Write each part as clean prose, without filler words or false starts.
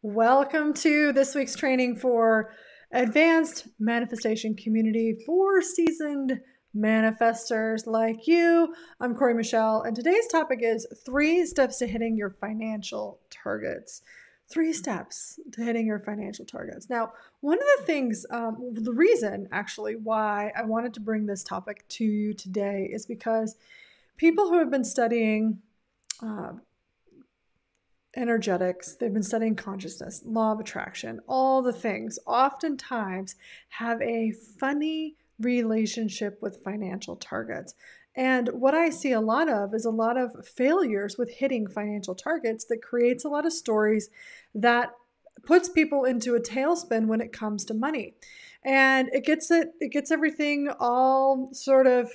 Welcome to this week's training for Advanced Manifestation Community for seasoned manifestors like you. I'm Cory Michelle, and today's topic is 3 steps to hitting your financial targets. 3 steps to hitting your financial targets. Now, one of the things, the reason actually why I wanted to bring this topic to you today is because people who have been studying energetics, they've been studying consciousness, law of attraction, all the things, oftentimes have a funny relationship with financial targets. And what I see a lot of is a lot of failures with hitting financial targets that creates a lot of stories that puts people into a tailspin when it comes to money. And it gets everything all sort of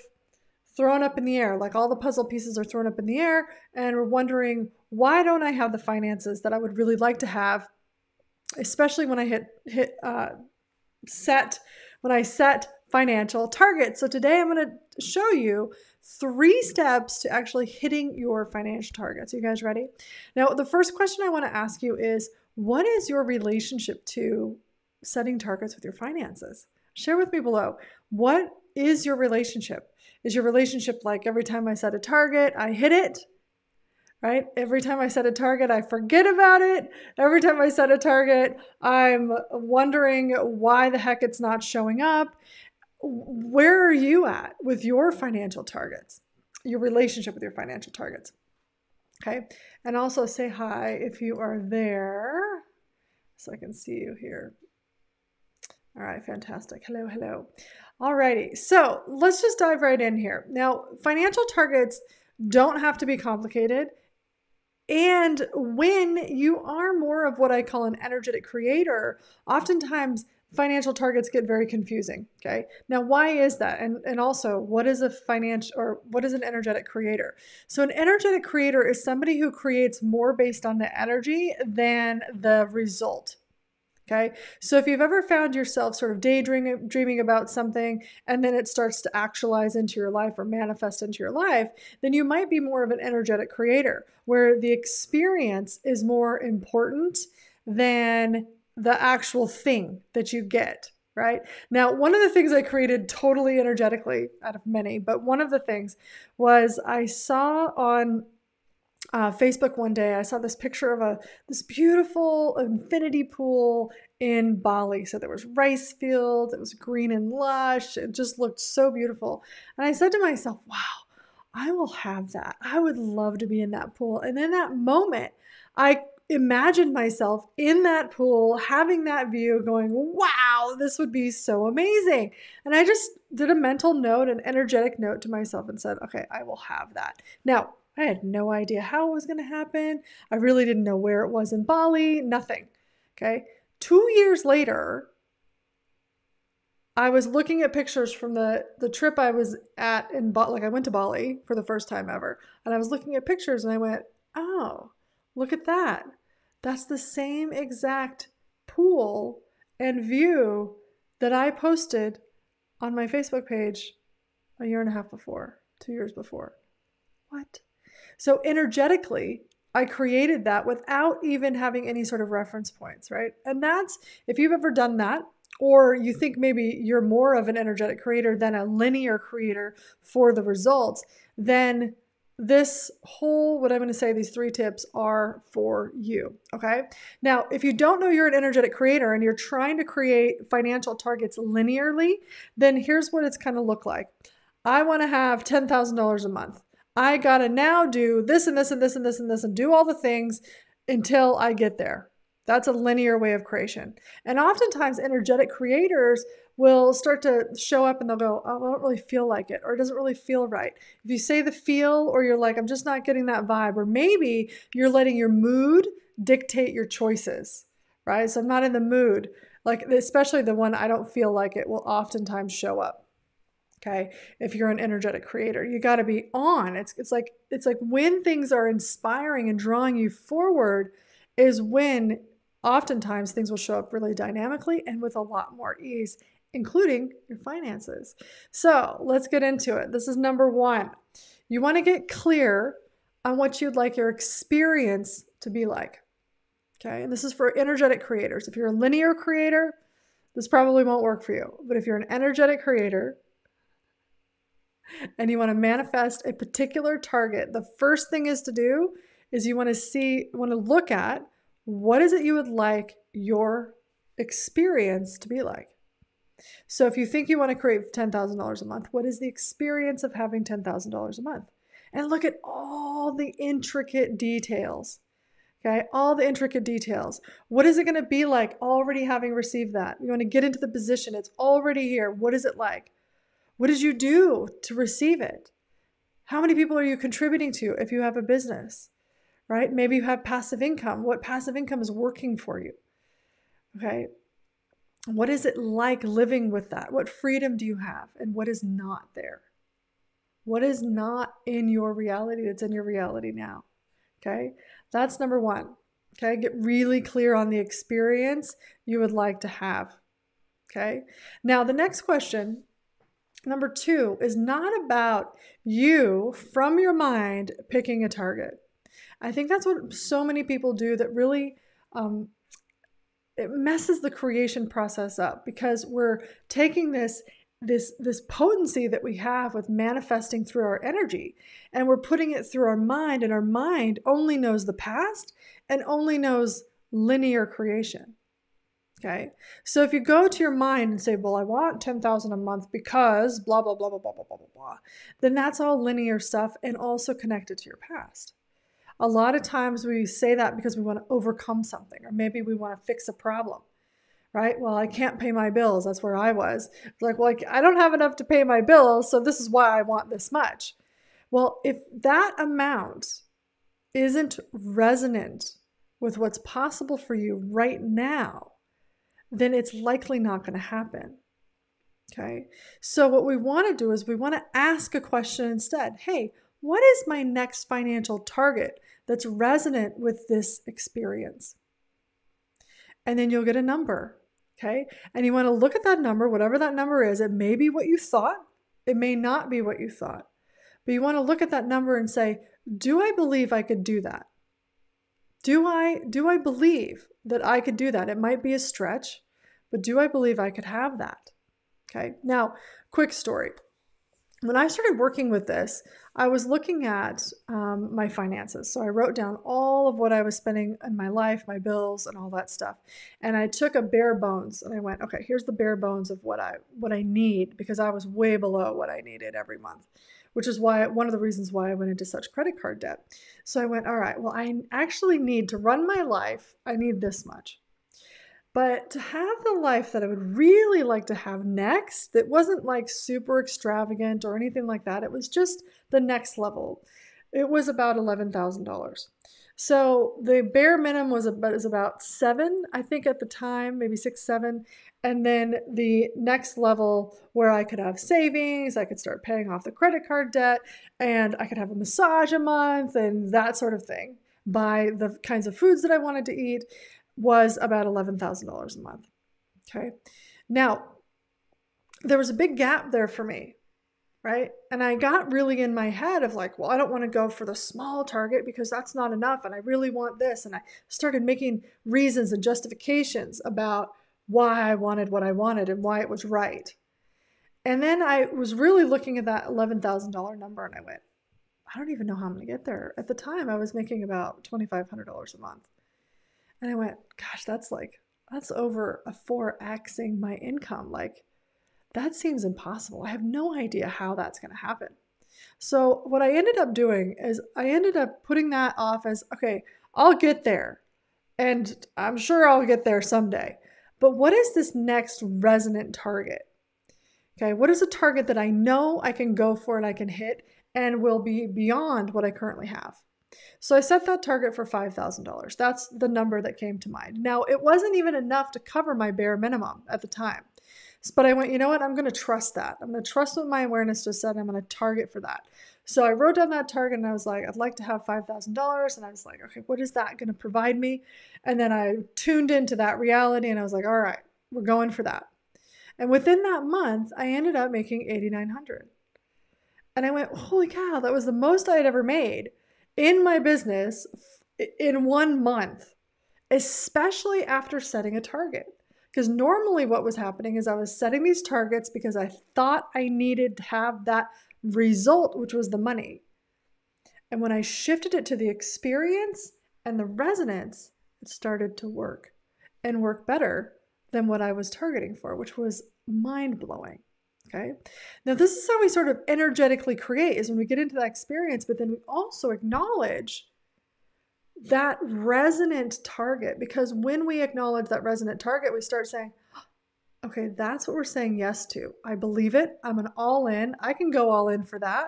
thrown up in the air, like all the puzzle pieces are thrown up in the air, and we're wondering, why don't I have the finances that I would really like to have, especially when I set financial targets. So today I'm going to show you 3 steps to actually hitting your financial targets. Are you guys ready? Now, the first question I want to ask you is, what is your relationship to setting targets with your finances? Share with me below. What is your relationship? Is your relationship like every time I set a target, I hit it? Right? Every time I set a target, I forget about it. Every time I set a target, I'm wondering why the heck it's not showing up. Where are you at with your financial targets? Your relationship with your financial targets. Okay? And also say hi if you are there, so I can see you here. All right, fantastic. Hello, hello. All righty, so let's just dive right in here. Now, financial targets don't have to be complicated. And when you are more of what I call an energetic creator, oftentimes financial targets get very confusing. Okay. Now, why is that? And also, what is what is an energetic creator? So an energetic creator is somebody who creates more based on the energy than the result. Okay. So if you've ever found yourself sort of daydreaming about something and then it starts to actualize into your life or manifest into your life, then you might be more of an energetic creator where the experience is more important than the actual thing that you get. Right now, one of the things I created totally energetically out of many, but one of the things was I saw on Facebook one day, I saw this picture of this beautiful infinity pool in Bali. So there was rice fields, it was green and lush, it just looked so beautiful. And I said to myself, wow, I will have that. I would love to be in that pool. And in that moment, I imagined myself in that pool, having that view, going, wow, this would be so amazing. And I just did a mental note, an energetic note to myself and said, okay, I will have that. Now, I had no idea how it was going to happen. I really didn't know where it was in Bali, nothing. Okay. 2 years later, I was looking at pictures from the trip I was at in Bali. Like I went to Bali for the first time ever. And I was looking at pictures and I went, oh, look at that. That's the same exact pool and view that I posted on my Facebook page a year and a half before, 2 years before. What? So energetically, I created that without even having any sort of reference points, right? And that's, if you've ever done that, or you think maybe you're more of an energetic creator than a linear creator for the results, then this whole, what I'm going to say, these 3 tips are for you. Okay. Now, if you don't know you're an energetic creator and you're trying to create financial targets linearly, then here's what it's going to look like. I want to have $10,000 a month. I gotta now do this and this and this and this and this and do all the things until I get there. That's a linear way of creation. And oftentimes energetic creators will start to show up and they'll go, oh, I don't really feel like it, or it doesn't really feel right. If you say the feel, or you're like, I'm just not getting that vibe, or maybe you're letting your mood dictate your choices, right? So I'm not in the mood, like especially the one I don't feel like it will oftentimes show up. Okay. If you're an energetic creator, you got to be on. It's like when things are inspiring and drawing you forward is when oftentimes things will show up really dynamically and with a lot more ease, including your finances. So let's get into it. This is number 1. You want to get clear on what you'd like your experience to be like. Okay. And this is for energetic creators. If you're a linear creator, this probably won't work for you. But if you're an energetic creator and you want to manifest a particular target, the first thing is to do is you want to look at what is it you would like your experience to be like. So if you think you want to create $10,000 a month, what is the experience of having $10,000 a month? And look at all the intricate details. Okay, all the intricate details. What is it going to be like already having received that? You want to get into the position. It's already here. What is it like? What did you do to receive it? How many people are you contributing to if you have a business, right? Maybe you have passive income. What passive income is working for you? Okay. What is it like living with that? What freedom do you have? And what is not there? What is not in your reality that's in your reality now? Okay, that's number one. Okay, get really clear on the experience you would like to have. Okay, now the next question, number two, is not about you from your mind picking a target. I think that's what so many people do that really it messes the creation process up, because we're taking this potency that we have with manifesting through our energy, and we're putting it through our mind, and our mind only knows the past and only knows linear creation. Okay, so if you go to your mind and say, well, I want 10,000 a month because blah blah blah blah blah blah blah blah, then that's all linear stuff and also connected to your past. A lot of times we say that because we want to overcome something, or maybe we want to fix a problem, right? Well, I can't pay my bills. That's where I was. Like, well, I don't have enough to pay my bills, so this is why I want this much. Well, if that amount isn't resonant with what's possible for you right now, then it's likely not going to happen. Okay. So what we want to do is we want to ask a question instead. Hey, what is my next financial target that's resonant with this experience? And then you'll get a number. Okay. And you want to look at that number, whatever that number is. It may be what you thought. It may not be what you thought. But you want to look at that number and say, do I believe I could do that? Do I believe that I could do that? It might be a stretch, but do I believe I could have that? Okay. Now, quick story. When I started working with this, I was looking at my finances. So I wrote down all of what I was spending in my life, my bills, and all that stuff. And I took a bare bones and I went, okay, here's the bare bones of what I need, because I was way below what I needed every month, which is why one of the reasons why I went into such credit card debt. So I went, all right, well, I actually need to run my life. I need this much. But to have the life that I would really like to have next, that wasn't like super extravagant or anything like that. It was just the next level. It was about $11,000. So the bare minimum was about $7,000, I think at the time, maybe $6,000, $7,000. And then the next level where I could have savings, I could start paying off the credit card debt, and I could have a massage a month and that sort of thing, buy the kinds of foods that I wanted to eat, was about $11,000 a month. Okay. Now, there was a big gap there for me, right? And I got really in my head of like, well, I don't want to go for the small target because that's not enough. And I really want this. And I started making reasons and justifications about why I wanted what I wanted and why it was right. And then I was really looking at that $11,000 number and I went, I don't even know how I'm going to get there. At the time, I was making about $2,500 a month. And I went, gosh, that's over a 4xing my income. Like, that seems impossible. I have no idea how that's going to happen. So what I ended up doing is I ended up putting that off as, okay, I'll get there. And I'm sure I'll get there someday. But what is this next resonant target? Okay, what is a target that I know I can go for and I can hit and will be beyond what I currently have? So I set that target for $5,000. That's the number that came to mind. Now, it wasn't even enough to cover my bare minimum at the time. But I went, you know what? I'm going to trust that. I'm going to trust what my awareness just said. I'm going to target for that. So I wrote down that target and I was like, I'd like to have $5,000. And I was like, okay, what is that going to provide me? And then I tuned into that reality and I was like, all right, we're going for that. And within that month, I ended up making $8,900. And I went, holy cow, that was the most I had ever made in my business in 1 month. especially after setting a target. Because normally what was happening is I was setting these targets because I thought I needed to have that result, which was the money. And when I shifted it to the experience and the resonance, it started to work and work better than what I was targeting for, which was mind-blowing. Okay. Now, this is how we sort of energetically create, is when we get into that experience, but then we also acknowledge that resonant target, because when we acknowledge that resonant target, we start saying, okay, that's what we're saying yes to. I believe it. I'm an all in. I can go all in for that.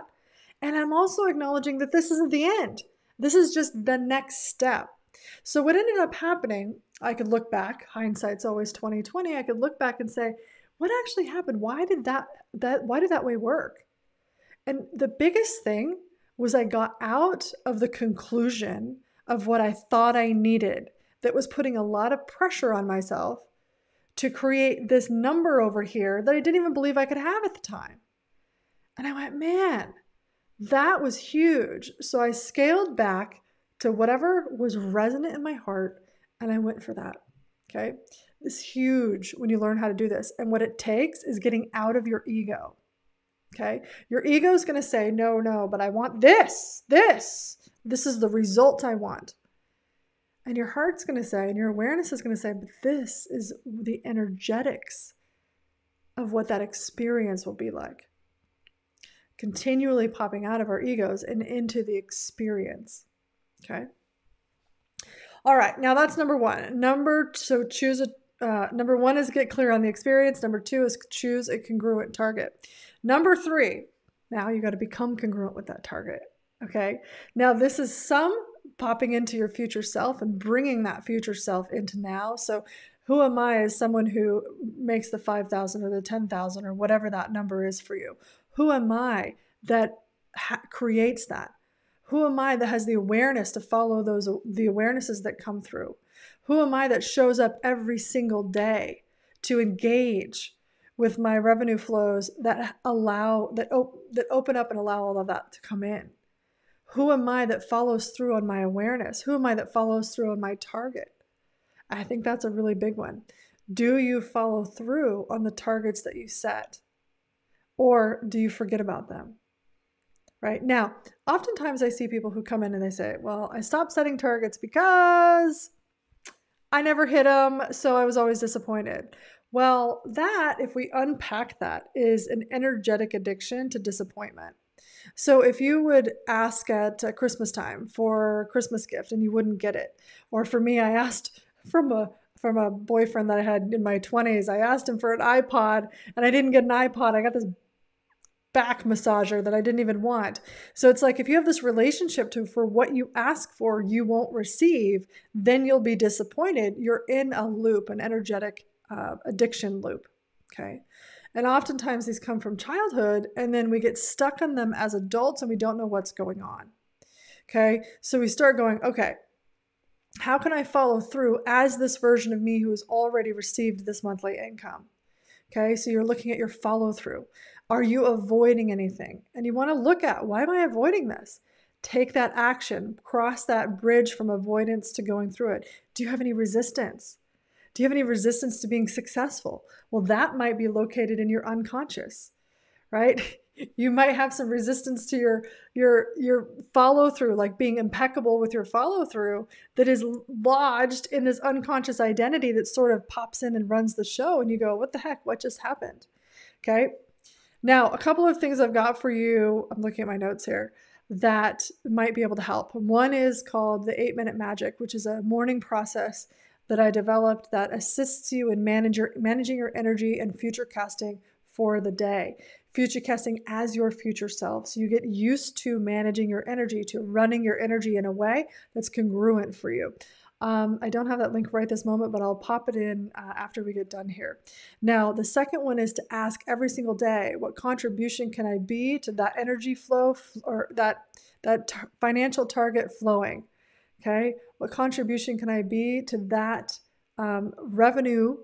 And I'm also acknowledging that this isn't the end. This is just the next step. So what ended up happening, I could look back, hindsight's always 2020. I could look back and say, what actually happened? Why did that way work? And the biggest thing was I got out of the conclusion of what I thought I needed that was putting a lot of pressure on myself to create this number over here that I didn't even believe I could have at the time. And I went, man, that was huge. So I scaled back to whatever was resonant in my heart, and I went for that. Okay. It's huge when you learn how to do this. And what it takes is getting out of your ego. Okay. Your ego is going to say, no, but I want this. This is the result I want. And your heart's going to say, and your awareness is going to say, but this is the energetics of what that experience will be like. Continually popping out of our egos and into the experience. Okay. All right. Now that's number one. Number one is get clear on the experience. Number two is choose a congruent target. Number three, now you got to become congruent with that target. Okay. Now this is some popping into your future self and bringing that future self into now. So who am I as someone who makes the 5,000 or the 10,000 or whatever that number is for you? Who am I that creates that? Who am I that has the awareness to follow the awarenesses that come through? Who am I that shows up every single day to engage with my revenue flows that open up and allow all of that to come in? Who am I that follows through on my awareness? Who am I that follows through on my target? I think that's a really big one. Do you follow through on the targets that you set? Or do you forget about them? Right? Now, oftentimes I see people who come in and they say, well, I stopped setting targets because I never hit them, so I was always disappointed. Well, that, if we unpack that, is an energetic addiction to disappointment. So if you would ask at Christmas time for a Christmas gift and you wouldn't get it, or for me, I asked from a boyfriend that I had in my 20s, I asked him for an iPod and I didn't get an iPod. I got this back massager that I didn't even want. So it's like if you have this relationship for what you ask for, you won't receive, then you'll be disappointed. You're in a loop, an energetic addiction loop. Okay. And oftentimes these come from childhood, and then we get stuck on them as adults and we don't know what's going on. Okay. So we start going, okay, how can I follow through as this version of me who has already received this monthly income? Okay. So you're looking at your follow through. Are you avoiding anything? And you want to look at, why am I avoiding this? Take that action, cross that bridge from avoidance to going through it. Do you have any resistance? Do you have any resistance to being successful? Well, that might be located in your unconscious, right? You might have some resistance to your follow through, like being impeccable with your follow through, that is lodged in this unconscious identity that sort of pops in and runs the show. And you go, what the heck? What just happened? Okay. Now, a couple of things I've got for you, I'm looking at my notes here, that might be able to help. One is called the 8-Minute Magic, which is a morning process that I developed that assists you in managing your energy and future casting for the day. Future casting as your future self. So you get used to managing your energy, to running your energy in a way that's congruent for you. I don't have that link right this moment, but I'll pop it in after we get done here. Now, the second one is to ask every single day, what contribution can I be to that energy flow or that financial target flowing? Okay, what contribution can I be to that revenue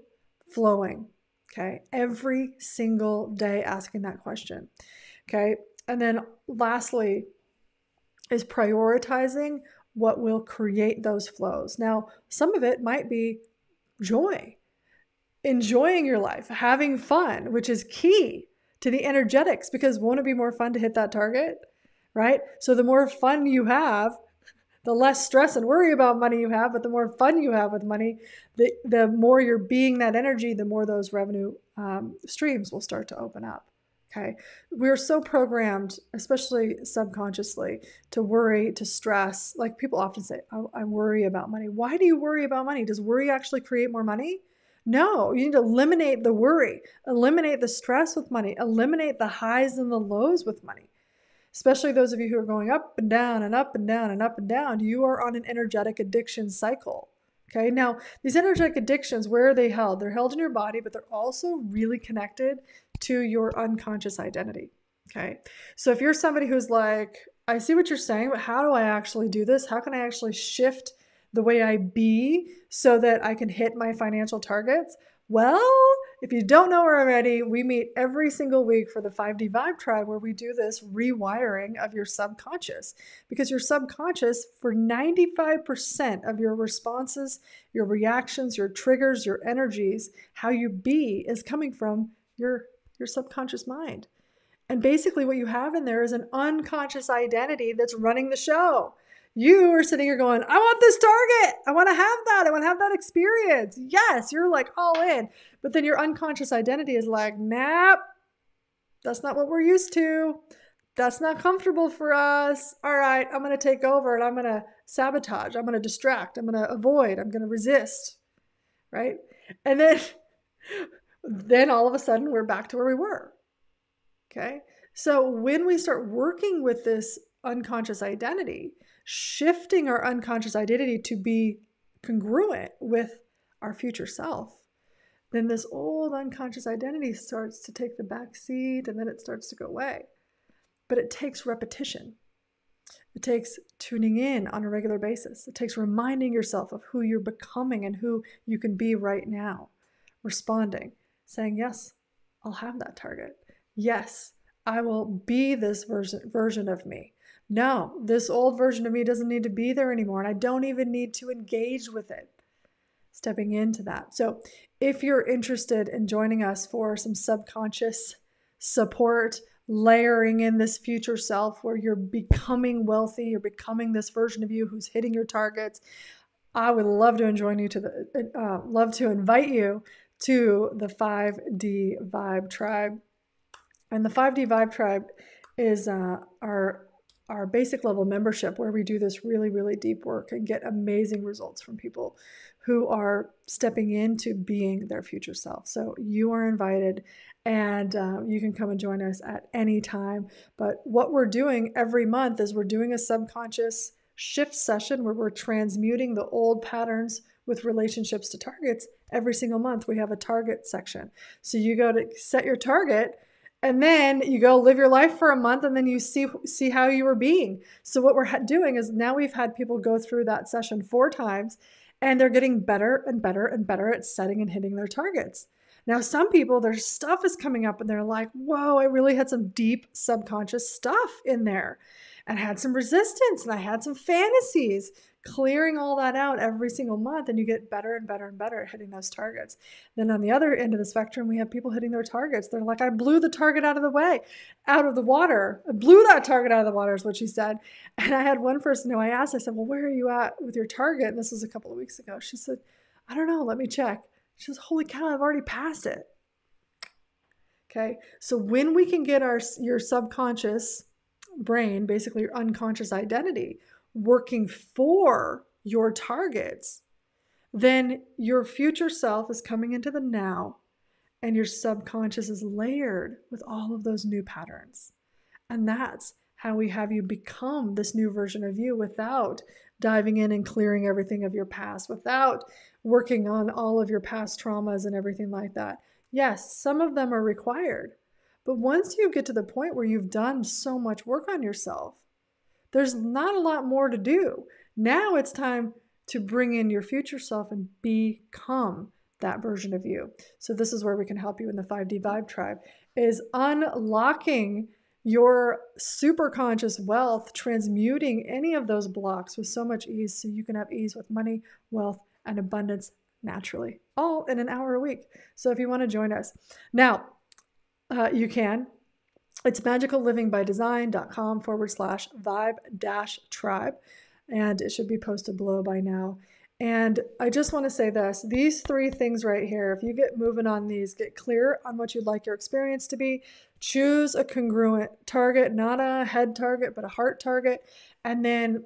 flowing? Okay, every single day asking that question. Okay, and then lastly is prioritizing what will create those flows. Now, some of it might be joy, enjoying your life, having fun, which is key to the energetics, because won't it be more fun to hit that target, right? So the more fun you have, the less stress and worry about money you have, but the more fun you have with money, the more you're being that energy, the more those revenue streams will start to open up. Okay. We're so programmed, especially subconsciously, to worry, to stress. Like people often say, I worry about money. Why do you worry about money? Does worry actually create more money? No, you need to eliminate the worry, eliminate the stress with money, eliminate the highs and the lows with money. Especially those of you who are going up and down and up and down and up and down, you are on an energetic addiction cycle. Okay, now these energetic addictions, where are they held? They're held in your body, but they're also really connected to your unconscious identity. Okay, so if you're somebody who's like, I see what you're saying, but how do I actually do this? How can I actually shift the way I be so that I can hit my financial targets? Well, if you don't know already, we meet every single week for the 5D Vibe Tribe, where we do this rewiring of your subconscious, because your subconscious, for 95% of your responses, your reactions, your triggers, your energies, how you be, is coming from your subconscious mind. And basically what you have in there is an unconscious identity that's running the show. You are sitting here going, I want this target. I want to have that. I want to have that experience. Yes, you're like all in. But then your unconscious identity is like, nah, that's not what we're used to. That's not comfortable for us. All right, I'm going to take over and I'm going to sabotage. I'm going to distract. I'm going to avoid. I'm going to resist. Right? And then all of a sudden we're back to where we were. Okay. So when we start working with this unconscious identity, shifting our unconscious identity to be congruent with our future self, then this old unconscious identity starts to take the back seat, and then it starts to go away. But it takes repetition. It takes tuning in on a regular basis. It takes reminding yourself of who you're becoming and who you can be right now. Responding, saying, yes, I'll have that target. Yes, I will be this version of me. No, this old version of me doesn't need to be there anymore, and I don't even need to engage with it. Stepping into that. So if you're interested in joining us for some subconscious support, layering in this future self where you're becoming wealthy, you're becoming this version of you who's hitting your targets, I would love to invite you to the 5D Vibe Tribe. And the 5D Vibe Tribe is our basic level membership, where we do this really, really deep work and get amazing results from people who are stepping into being their future self. So you are invited, and you can come and join us at any time. But what we're doing every month is we're doing a subconscious shift session where we're transmuting the old patterns with relationships to targets. Every single month we have a target section. So you go to set your target, and then you go live your life for a month, and then you see how you were being. So what we're doing is now we've had people go through that session 4 times, and they're getting better and better and better at setting and hitting their targets. Now, some people, their stuff is coming up and they're like, whoa, I really had some deep subconscious stuff in there, and had some resistance, and I had some fantasies. Clearing all that out every single month, and you get better and better and better at hitting those targets. Then on the other end of the spectrum, we have people hitting their targets. They're like, I blew the target out of the water. I blew that target out of the water is what she said. And I had one person who I asked, I said, well, where are you at with your target? And this was a couple of weeks ago. She said, I don't know, let me check. She says, holy cow, I've already passed it. Okay, so when we can get your subconscious brain, basically your unconscious identity, working for your targets, then your future self is coming into the now, and your subconscious is layered with all of those new patterns. And that's how we have you become this new version of you without diving in and clearing everything of your past, without working on all of your past traumas and everything like that. Yes, some of them are required, but once you get to the point where you've done so much work on yourself, there's not a lot more to do. Now it's time to bring in your future self and become that version of you. So this is where we can help you in the 5D Vibe Tribe, is unlocking your super conscious wealth, transmuting any of those blocks with so much ease so you can have ease with money, wealth, and abundance naturally, all in an hour a week. So if you want to join us now, you can. It's magicallivingbydesign.com/vibe-tribe. And it should be posted below by now. And I just want to say this, these 3 things right here, if you get moving on these, get clear on what you'd like your experience to be, choose a congruent target, not a head target, but a heart target, and then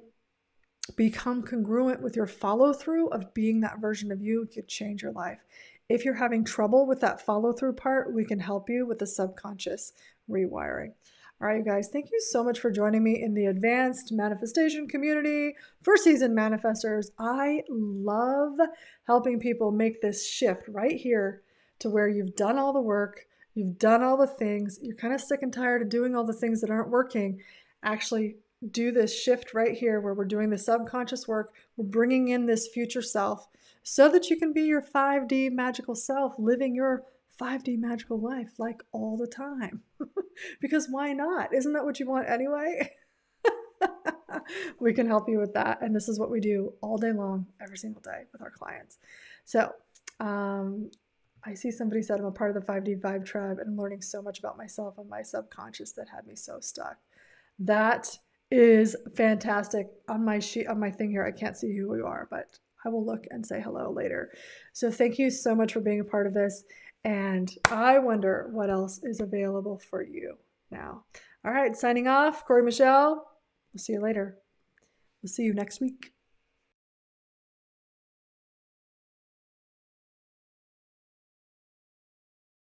become congruent with your follow through of being that version of you could change your life. If you're having trouble with that follow through part, we can help you with the subconscious rewiring. All right, you guys, thank you so much for joining me in the advanced manifestation community for seasoned manifestors. I love helping people make this shift right here to where you've done all the work, you've done all the things, you're kind of sick and tired of doing all the things that aren't working. Actually, do this shift right here where we're doing the subconscious work. We're bringing in this future self so that you can be your 5D magical self, living your 5D magical life like all the time. Because why not? Isn't that what you want anyway? We can help you with that. And this is what we do all day long, every single day with our clients. So I see somebody said I'm a part of the 5D Vibe Tribe and I'm learning so much about myself and my subconscious that had me so stuck. That is fantastic. On my sheet, on my thing here, I can't see who you are, but I will look and say hello later. So thank you so much for being a part of this. And I wonder what else is available for you now. All right, signing off, Cory Michelle. We'll see you later. We'll see you next week.